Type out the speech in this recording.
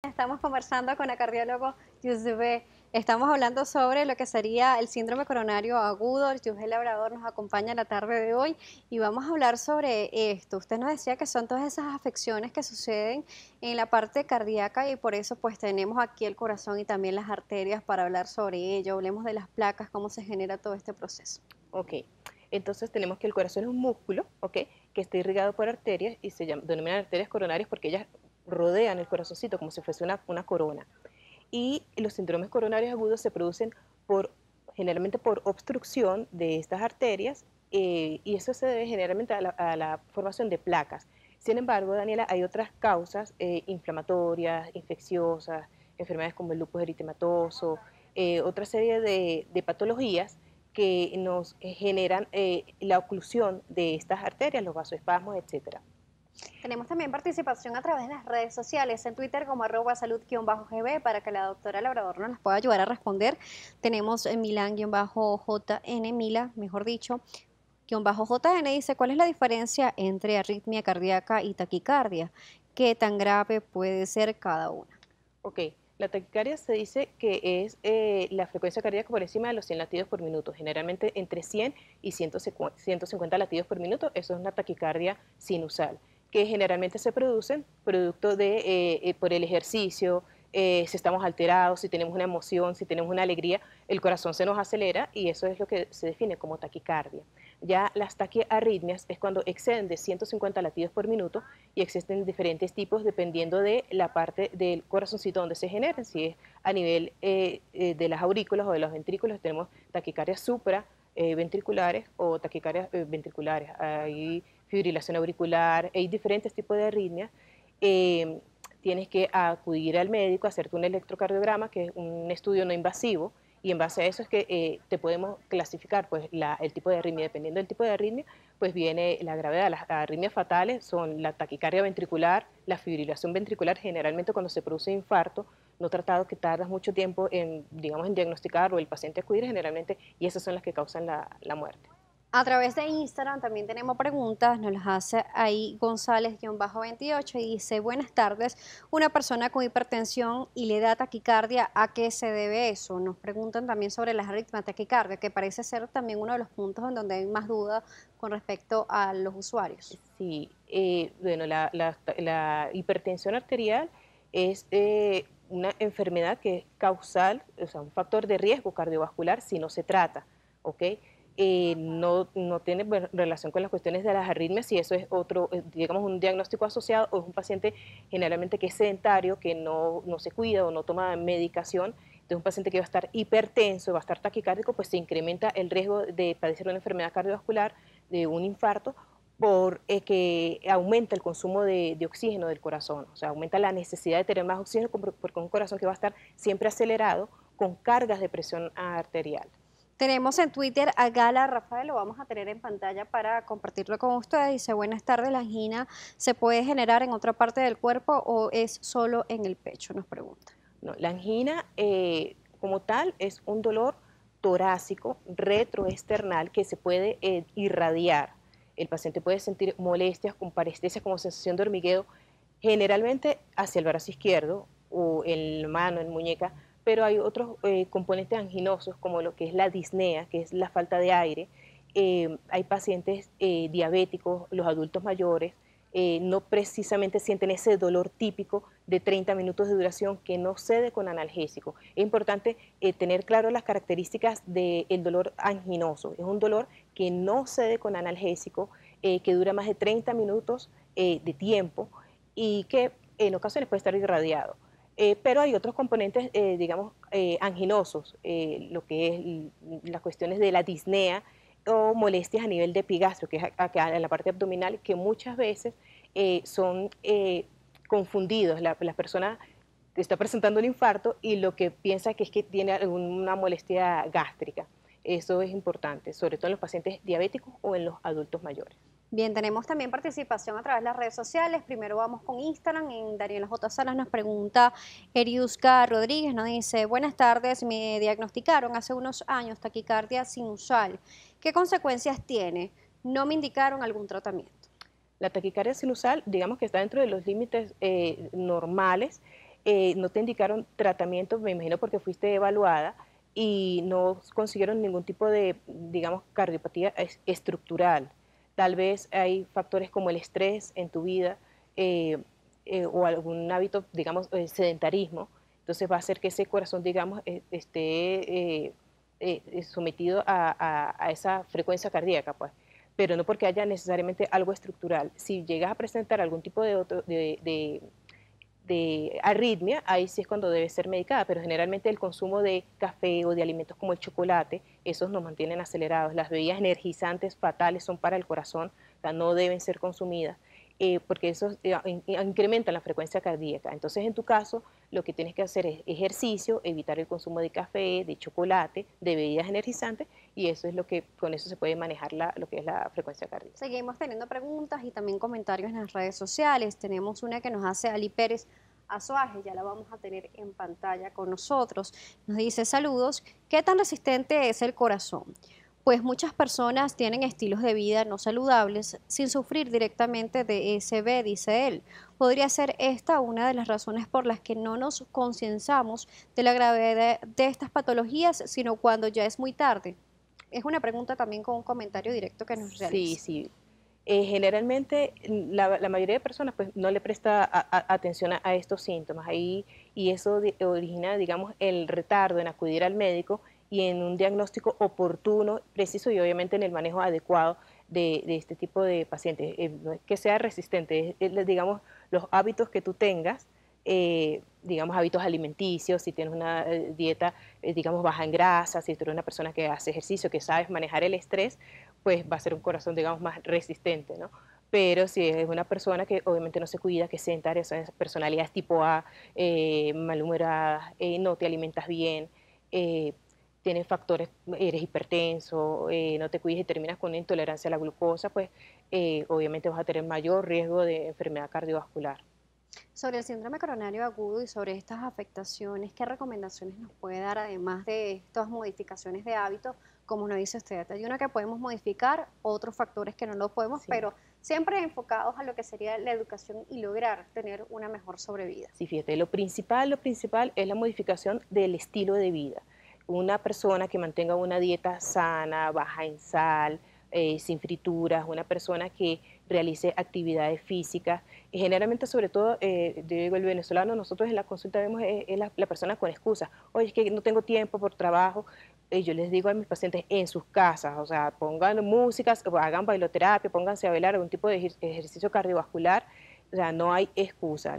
Estamos conversando con el cardiólogo Yusbe. Estamos hablando sobre lo que sería el síndrome coronario agudo. Yusbe Labrador nos acompaña la tarde de hoy y vamos a hablar sobre esto. Usted nos decía que son todas esas afecciones que suceden en la parte cardíaca y por eso pues tenemos aquí el corazón y también las arterias para hablar sobre ello. Hablemos de las placas, cómo se genera todo este proceso. Ok, entonces tenemos que el corazón es un músculo, ok, que está irrigado por arterias y denominan arterias coronarias porque ellas rodean el corazoncito como si fuese una corona. Y los síndromes coronarios agudos se producen generalmente por obstrucción de estas arterias y eso se debe generalmente a la formación de placas. Sin embargo, Daniela, hay otras causas inflamatorias, infecciosas, enfermedades como el lupus eritematoso, otra serie de patologías que nos generan la oclusión de estas arterias, los vasoespasmos, etcétera. Tenemos también participación a través de las redes sociales, en Twitter como @salud_gb para que la doctora Labrador nos las pueda ayudar a responder. Tenemos en Milán-JN, Mila, mejor dicho, -JN dice, ¿cuál es la diferencia entre arritmia cardíaca y taquicardia? ¿Qué tan grave puede ser cada una? Ok, la taquicardia se dice que es la frecuencia cardíaca por encima de los 100 latidos por minuto, generalmente entre 100 y 150 latidos por minuto, eso es una taquicardia sinusal, que generalmente se producen producto de, por el ejercicio, si estamos alterados, si tenemos una emoción, si tenemos una alegría, el corazón se nos acelera y eso es lo que se define como taquicardia. Ya las taquiarritmias es cuando exceden de 150 latidos por minuto y existen diferentes tipos dependiendo de la parte del corazoncito donde se generan, si es a nivel de las aurículas o de los ventrículos, tenemos taquicardias supraventriculares o taquicardias ventriculares, hay fibrilación auricular, hay diferentes tipos de arritmias. Tienes que acudir al médico, hacerte un electrocardiograma, que es un estudio no invasivo, y en base a eso es que te podemos clasificar pues, el tipo de arritmia. Dependiendo del tipo de arritmia, pues viene la gravedad. Las arritmias fatales son la taquicardia ventricular, la fibrilación ventricular, generalmente cuando se produce infarto, no tratado que tardas mucho tiempo en, digamos, en diagnosticar o el paciente acudir generalmente, y esas son las que causan la muerte. A través de Instagram también tenemos preguntas, nos las hace ahí González-28 y dice, buenas tardes, una persona con hipertensión y le da taquicardia, ¿a qué se debe eso? Nos preguntan también sobre las arritmias taquicardia, que parece ser también uno de los puntos en donde hay más duda con respecto a los usuarios. Sí, bueno, la hipertensión arterial es una enfermedad que es causal, o sea, un factor de riesgo cardiovascular si no se trata, ¿ok? No tiene relación con las cuestiones de las arritmias, y eso es otro, digamos, un diagnóstico asociado, o es un paciente generalmente que es sedentario, que no se cuida o no toma medicación. Entonces, un paciente que va a estar hipertenso, va a estar taquicárdico, pues se incrementa el riesgo de padecer una enfermedad cardiovascular, de un infarto, que aumenta el consumo de oxígeno del corazón, o sea, aumenta la necesidad de tener más oxígeno porque un corazón que va a estar siempre acelerado con cargas de presión arterial. Tenemos en Twitter a Gala Rafael, lo vamos a tener en pantalla para compartirlo con ustedes. Dice, buenas tardes, ¿la angina se puede generar en otra parte del cuerpo o es solo en el pecho? Nos pregunta. No, la angina como tal es un dolor torácico retroesternal que se puede irradiar. El paciente puede sentir molestias con parestesia como sensación de hormigueo, generalmente hacia el brazo izquierdo o en la mano, en muñeca, pero hay otros componentes anginosos como lo que es la disnea, que es la falta de aire. Hay pacientes diabéticos, los adultos mayores, no precisamente sienten ese dolor típico de 30 minutos de duración que no cede con analgésico. Es importante tener claro las características del dolor anginoso. Es un dolor que no cede con analgésico, que dura más de 30 minutos de tiempo y que en ocasiones puede estar irradiado. Pero hay otros componentes, digamos, anginosos, lo que es las cuestiones de la disnea, o molestias a nivel de epigastrio, que es acá en la parte abdominal, que muchas veces son confundidos. La persona está presentando un infarto y lo que piensa que es que tiene alguna molestia gástrica. Eso es importante, sobre todo en los pacientes diabéticos o en los adultos mayores. Bien, tenemos también participación a través de las redes sociales. Primero vamos con Instagram. En Daniela J. Salas nos pregunta Eriuska Rodríguez, nos dice, buenas tardes, me diagnosticaron hace unos años taquicardia sinusal. ¿Qué consecuencias tiene? No me indicaron algún tratamiento. La taquicardia sinusal, digamos que está dentro de los límites normales. no te indicaron tratamiento, me imagino porque fuiste evaluada y no consiguieron ningún tipo de, digamos, cardiopatía estructural. Tal vez hay factores como el estrés en tu vida o algún hábito, digamos, sedentarismo. Entonces va a hacer que ese corazón, digamos, esté sometido a esa frecuencia cardíaca, pues. Pero no porque haya necesariamente algo estructural. Si llegas a presentar algún tipo de arritmia, ahí sí es cuando debe ser medicada, pero generalmente el consumo de café o de alimentos como el chocolate, esos nos mantienen acelerados. Las bebidas energizantes fatales son para el corazón, o sea, no deben ser consumidas, porque eso incrementa la frecuencia cardíaca. Entonces, en tu caso, lo que tienes que hacer es ejercicio, evitar el consumo de café, de chocolate, de bebidas energizantes, y eso es lo que, con eso se puede manejar lo que es la frecuencia cardíaca. Seguimos teniendo preguntas y también comentarios en las redes sociales. Tenemos una que nos hace Ali Pérez Azuaje, ya la vamos a tener en pantalla con nosotros. Nos dice, saludos, ¿qué tan resistente es el corazón? Pues muchas personas tienen estilos de vida no saludables sin sufrir directamente de ESB, dice él. ¿Podría ser esta una de las razones por las que no nos concienciamos de la gravedad de estas patologías, sino cuando ya es muy tarde? Es una pregunta también con un comentario directo que nos Sí, realiza. sí. Generalmente la mayoría de personas pues no le presta atención a estos síntomas ahí y eso origina, digamos, el retardo en acudir al médico y en un diagnóstico oportuno, preciso y obviamente en el manejo adecuado de este tipo de pacientes. No es que sea resistente, digamos, los hábitos que tú tengas, digamos, hábitos alimenticios, si tienes una dieta, digamos, baja en grasa, si tú eres una persona que hace ejercicio, que sabes manejar el estrés, pues va a ser un corazón, digamos, más resistente, ¿no? Pero si es una persona que obviamente no se cuida, que es sedentaria, esas personalidades tipo A, malhumoradas, no te alimentas bien, eh, tienes factores, eres hipertenso, no te cuidas y terminas con una intolerancia a la glucosa, pues obviamente vas a tener mayor riesgo de enfermedad cardiovascular. Sobre el síndrome coronario agudo y sobre estas afectaciones, ¿qué recomendaciones nos puede dar además de estas modificaciones de hábitos? Como nos dice usted, hay una que podemos modificar, otros factores que no lo podemos, Sí. pero siempre enfocados a lo que sería la educación y lograr tener una mejor sobrevida. Sí, fíjate, lo principal es la modificación del estilo de vida. Una persona que mantenga una dieta sana, baja en sal, sin frituras, una persona que realice actividades físicas. Y generalmente, sobre todo, yo digo, el venezolano, nosotros en la consulta vemos es la persona con excusas. Oye, es que no tengo tiempo por trabajo. Yo les digo a mis pacientes en sus casas, o sea, pongan músicas, hagan bailoterapia, pónganse a bailar algún tipo de ejercicio cardiovascular. O sea, no hay excusa.